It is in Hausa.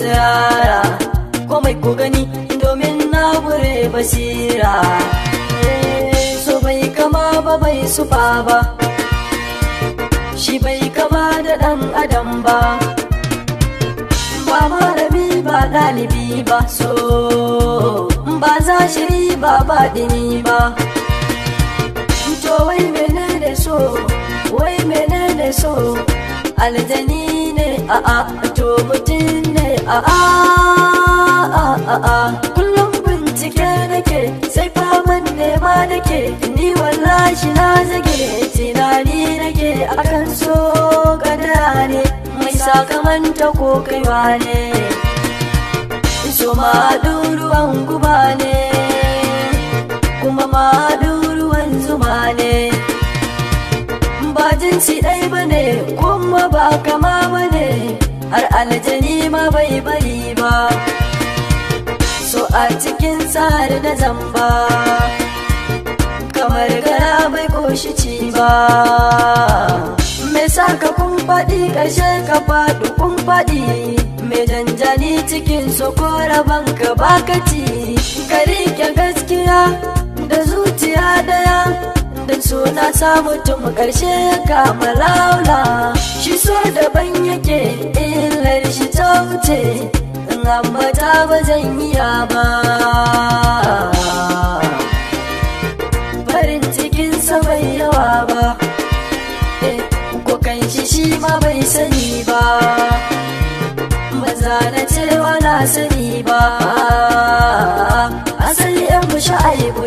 tsirara komai ku gani domin na gure basira. So bai kama ba bai sufa ba, shi bai kama da ɗan adam ba, ba malami ba ɗalibi ba, so ba za shiri ba baɗini ba. To wai menene so, wai menene so, aljani ne a'a, to mutum ne a'a. Kullum bincike nake sai faman nema nake, ni wallahi na zage tunani nake akan so kadara ne mai sakamanta ko kaiwa ne. So maɗin ruwan guba ne kuma maɗin ruwan zuma ne, ba jinsi ɗai ba ne kuma ba kama ba ne, har aljani ma bai bari ba. So a cikin tsari da zamba kamar gara bai koshi ci ba. Me saka kun faɗi ƙarshe ka faɗi kun faɗi, me janjani cikin sokora banka baka ci. Ka riƙe gaskiya da zuciya daya, da suna sa mutum ƙarshe ya kama laula. Shi so daban yake illar shi ta wuce, amma ta ba zan iya ba. Farin cikinsa bai yawa ba, ko kan shi ma bai sani ba, maza na cewa na sani ba. Asali yan mu sha'aibu